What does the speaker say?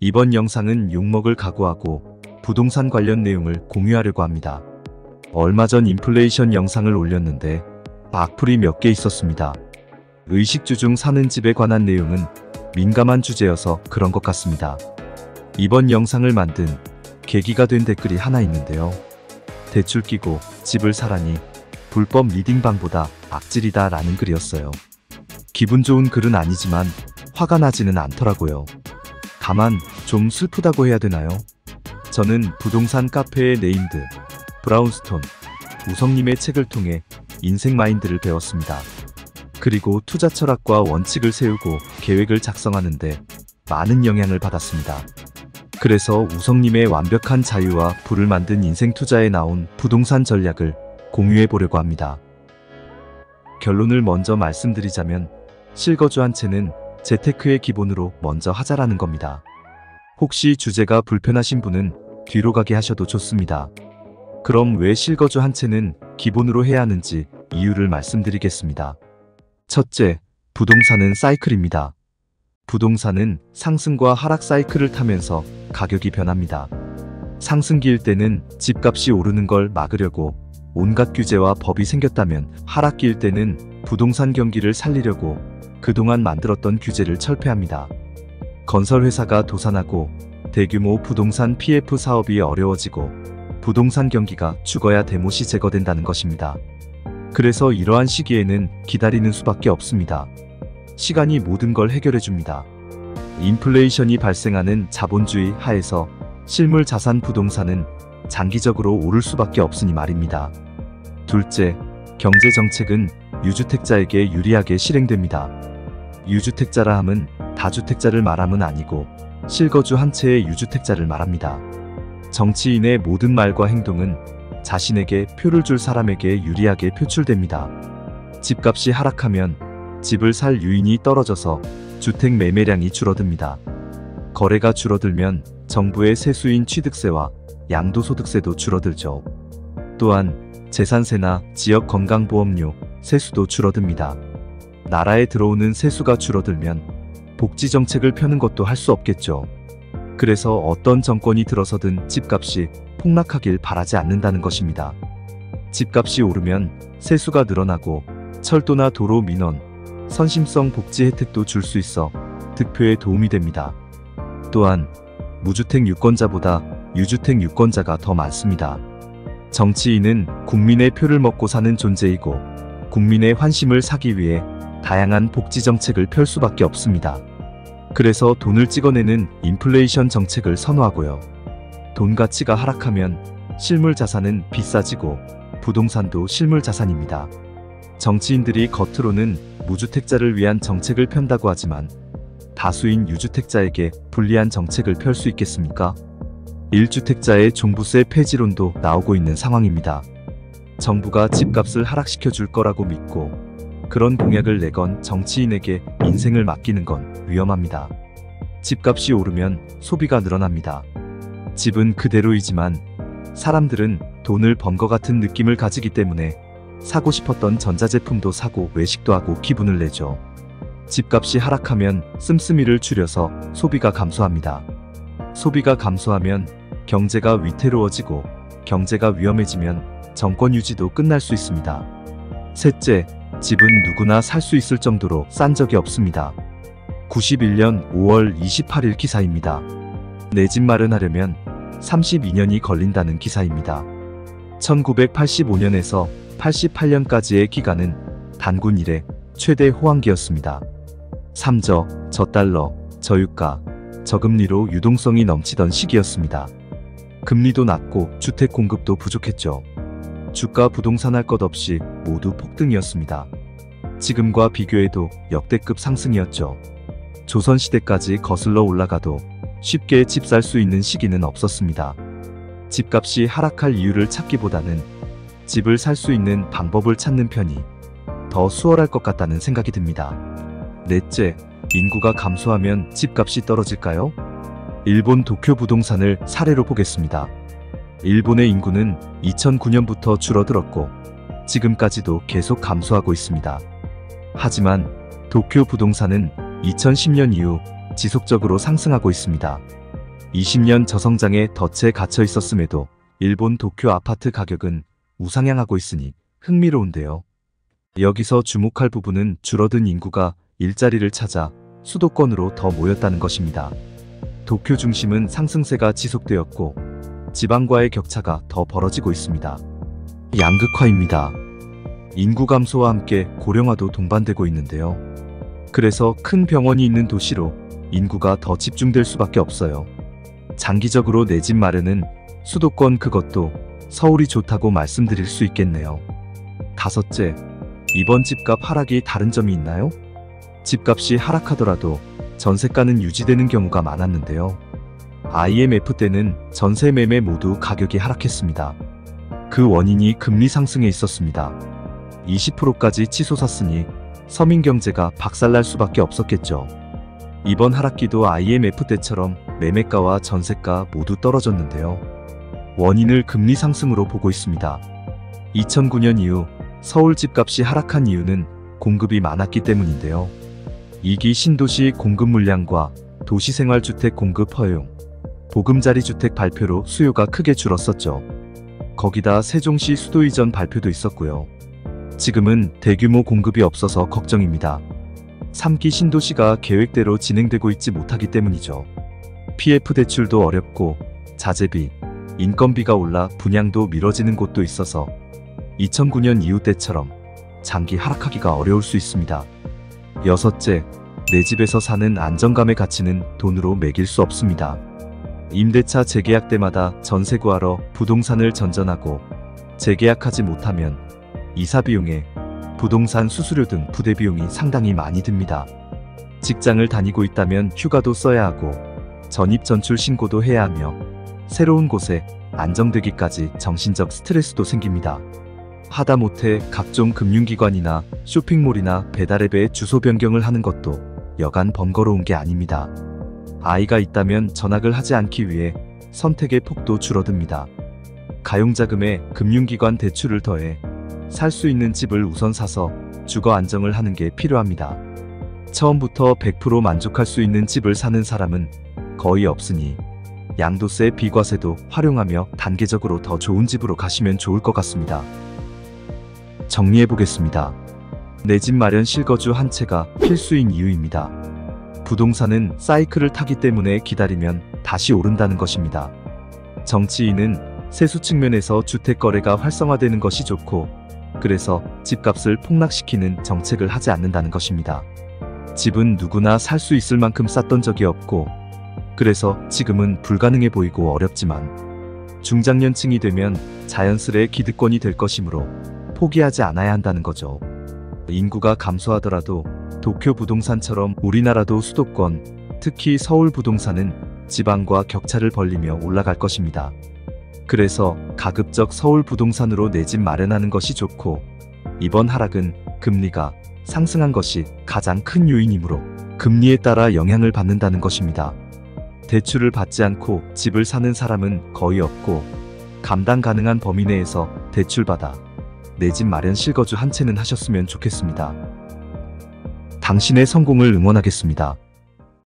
이번 영상은 욕먹을 각오하고 부동산 관련 내용을 공유하려고 합니다. 얼마 전 인플레이션 영상을 올렸는데 악플이 몇 개 있었습니다. 의식주 중 사는 집에 관한 내용은 민감한 주제여서 그런 것 같습니다. 이번 영상을 만든 계기가 된 댓글이 하나 있는데요. 대출 끼고 집을 사라니 불법 리딩방보다 악질이다 라는 글이었어요. 기분 좋은 글은 아니지만 화가 나지는 않더라고요. 다만 좀 슬프다고 해야 되나요? 저는 부동산 카페의 네임드 브라운스톤 우성님의 책을 통해 인생 마인드를 배웠습니다. 그리고 투자 철학과 원칙을 세우고 계획을 작성하는데 많은 영향을 받았습니다. 그래서 우성님의 완벽한 자유와 부를 만든 인생 투자에 나온 부동산 전략을 공유해 보려고 합니다. 결론을 먼저 말씀드리자면 실거주 한 채는 재테크의 기본으로 먼저 하자라는 겁니다. 혹시 주제가 불편하신 분은 뒤로 가게 하셔도 좋습니다. 그럼 왜 실거주 한 채는 기본으로 해야 하는지 이유를 말씀드리겠습니다. 첫째, 부동산은 사이클입니다. 부동산은 상승과 하락 사이클을 타면서 가격이 변합니다. 상승기일 때는 집값이 오르는 걸 막으려고 온갖 규제와 법이 생겼다면 하락기일 때는 부동산 경기를 살리려고 그동안 만들었던 규제를 철폐합니다. 건설회사가 도산하고 대규모 부동산 PF 사업이 어려워지고 부동산 경기가 죽어야 대못이 제거된다는 것입니다. 그래서 이러한 시기에는 기다리는 수밖에 없습니다. 시간이 모든 걸 해결해줍니다. 인플레이션이 발생하는 자본주의 하에서 실물 자산 부동산은 장기적으로 오를 수밖에 없으니 말입니다. 둘째, 경제정책은 유주택자에게 유리하게 실행됩니다. 유주택자라 함은 다주택자를 말함은 아니고 실거주 한 채의 유주택자를 말합니다. 정치인의 모든 말과 행동은 자신에게 표를 줄 사람에게 유리하게 표출됩니다. 집값이 하락하면 집을 살 유인이 떨어져서 주택 매매량이 줄어듭니다. 거래가 줄어들면 정부의 세수인 취득세와 양도소득세도 줄어들죠. 또한 재산세나 지역건강보험료, 세수도 줄어듭니다. 나라에 들어오는 세수가 줄어들면 복지정책을 펴는 것도 할 수 없겠죠. 그래서 어떤 정권이 들어서든 집값이 폭락하길 바라지 않는다는 것입니다. 집값이 오르면 세수가 늘어나고 철도나 도로 민원, 선심성 복지 혜택도 줄 수 있어 득표에 도움이 됩니다. 또한 무주택 유권자보다 유주택 유권자가 더 많습니다. 정치인은 국민의 표를 먹고 사는 존재이고 국민의 환심을 사기 위해 다양한 복지 정책을 펼 수밖에 없습니다. 그래서 돈을 찍어내는 인플레이션 정책을 선호하고요. 돈 가치가 하락하면 실물 자산은 비싸지고 부동산도 실물 자산입니다. 정치인들이 겉으로는 무주택자를 위한 정책을 편다고 하지만 다수인 유주택자에게 불리한 정책을 펼 수 있겠습니까? 1주택자의 종부세 폐지론도 나오고 있는 상황입니다. 정부가 집값을 하락시켜 줄 거라고 믿고 그런 공약을 내건 정치인에게 인생을 맡기는 건 위험합니다. 집값이 오르면 소비가 늘어납니다. 집은 그대로이지만 사람들은 돈을 번 것 같은 느낌을 가지기 때문에 사고 싶었던 전자제품도 사고 외식도 하고 기분을 내죠. 집값이 하락하면 씀씀이를 줄여서 소비가 감소합니다. 소비가 감소하면 경제가 위태로워지고 경제가 위험해지면 정권 유지도 끝날 수 있습니다. 셋째, 집은 누구나 살 수 있을 정도로 싼 적이 없습니다. 91년 5월 28일 기사입니다. 내 집 마련하려면 32년이 걸린다는 기사입니다. 1985년에서 88년까지의 기간은 단군 이래 최대 호황기였습니다. 삼저, 저달러, 저유가, 저금리로 유동성이 넘치던 시기였습니다. 금리도 낮고 주택 공급도 부족했죠. 주가 부동산 할 것 없이 모두 폭등이었습니다. 지금과 비교해도 역대급 상승이었죠. 조선시대까지 거슬러 올라가도 쉽게 집 살 수 있는 시기는 없었습니다. 집값이 하락할 이유를 찾기보다는 집을 살 수 있는 방법을 찾는 편이 더 수월할 것 같다는 생각이 듭니다. 넷째, 인구가 감소하면 집값이 떨어질까요? 일본 도쿄 부동산을 사례로 보겠습니다. 일본의 인구는 2009년부터 줄어들었고 지금까지도 계속 감소하고 있습니다. 하지만 도쿄 부동산은 2010년 이후 지속적으로 상승하고 있습니다. 20년 저성장에 덫에 갇혀 있었음에도 일본 도쿄 아파트 가격은 우상향하고 있으니 흥미로운데요. 여기서 주목할 부분은 줄어든 인구가 일자리를 찾아 수도권으로 더 모였다는 것입니다. 도쿄 중심은 상승세가 지속되었고 지방과의 격차가 더 벌어지고 있습니다. 양극화입니다. 인구 감소와 함께 고령화도 동반되고 있는데요. 그래서 큰 병원이 있는 도시로 인구가 더 집중될 수밖에 없어요. 장기적으로 내 집 마련은 수도권, 그것도 서울이 좋다고 말씀드릴 수 있겠네요. 다섯째, 이번 집값 하락이 다른 점이 있나요? 집값이 하락하더라도 전세가는 유지되는 경우가 많았는데요. IMF 때는 전세 매매 모두 가격이 하락했습니다. 그 원인이 금리 상승에 있었습니다. 20%까지 치솟았으니 서민 경제가 박살날 수밖에 없었겠죠. 이번 하락기도 IMF 때처럼 매매가와 전세가 모두 떨어졌는데요. 원인을 금리 상승으로 보고 있습니다. 2009년 이후 서울 집값이 하락한 이유는 공급이 많았기 때문인데요. 2기 신도시 공급 물량과 도시생활주택 공급 허용, 보금자리 주택 발표로 수요가 크게 줄었었죠. 거기다 세종시 수도 이전 발표도 있었고요. 지금은 대규모 공급이 없어서 걱정입니다. 3기 신도시가 계획대로 진행되고 있지 못하기 때문이죠. PF 대출도 어렵고 자재비, 인건비가 올라 분양도 미뤄지는 곳도 있어서 2009년 이후 때처럼 장기 하락하기가 어려울 수 있습니다. 여섯째, 내 집에서 사는 안정감의 가치는 돈으로 매길 수 없습니다. 임대차 재계약 때마다 전세 구하러 부동산을 전전하고 재계약하지 못하면 이사 비용에 부동산 수수료 등 부대 비용이 상당히 많이 듭니다. 직장을 다니고 있다면 휴가도 써야 하고 전입 전출 신고도 해야 하며 새로운 곳에 안정되기까지 정신적 스트레스도 생깁니다. 하다못해 각종 금융기관이나 쇼핑몰이나 배달앱에 주소 변경을 하는 것도 여간 번거로운 게 아닙니다. 아이가 있다면 전학을 하지 않기 위해 선택의 폭도 줄어듭니다. 가용자금에 금융기관 대출을 더해 살 수 있는 집을 우선 사서 주거 안정을 하는 게 필요합니다. 처음부터 100% 만족할 수 있는 집을 사는 사람은 거의 없으니 양도세, 비과세도 활용하며 단계적으로 더 좋은 집으로 가시면 좋을 것 같습니다. 정리해보겠습니다. 내 집 마련 실거주 한 채가 필수인 이유입니다. 부동산은 사이클을 타기 때문에 기다리면 다시 오른다는 것입니다. 정치인은 세수 측면에서 주택 거래가 활성화되는 것이 좋고 그래서 집값을 폭락시키는 정책을 하지 않는다는 것입니다. 집은 누구나 살 수 있을 만큼 쌌던 적이 없고 그래서 지금은 불가능해 보이고 어렵지만 중장년층이 되면 자연스레 기득권이 될 것이므로 포기하지 않아야 한다는 거죠. 인구가 감소하더라도 도쿄 부동산처럼 우리나라도 수도권, 특히 서울 부동산은 지방과 격차를 벌리며 올라갈 것입니다. 그래서 가급적 서울 부동산으로 내 집 마련하는 것이 좋고 이번 하락은 금리가 상승한 것이 가장 큰 요인이므로 금리에 따라 영향을 받는다는 것입니다. 대출을 받지 않고 집을 사는 사람은 거의 없고 감당 가능한 범위 내에서 대출받아 내 집 마련 실거주 한 채는 하셨으면 좋겠습니다. 당신의 성공을 응원하겠습니다.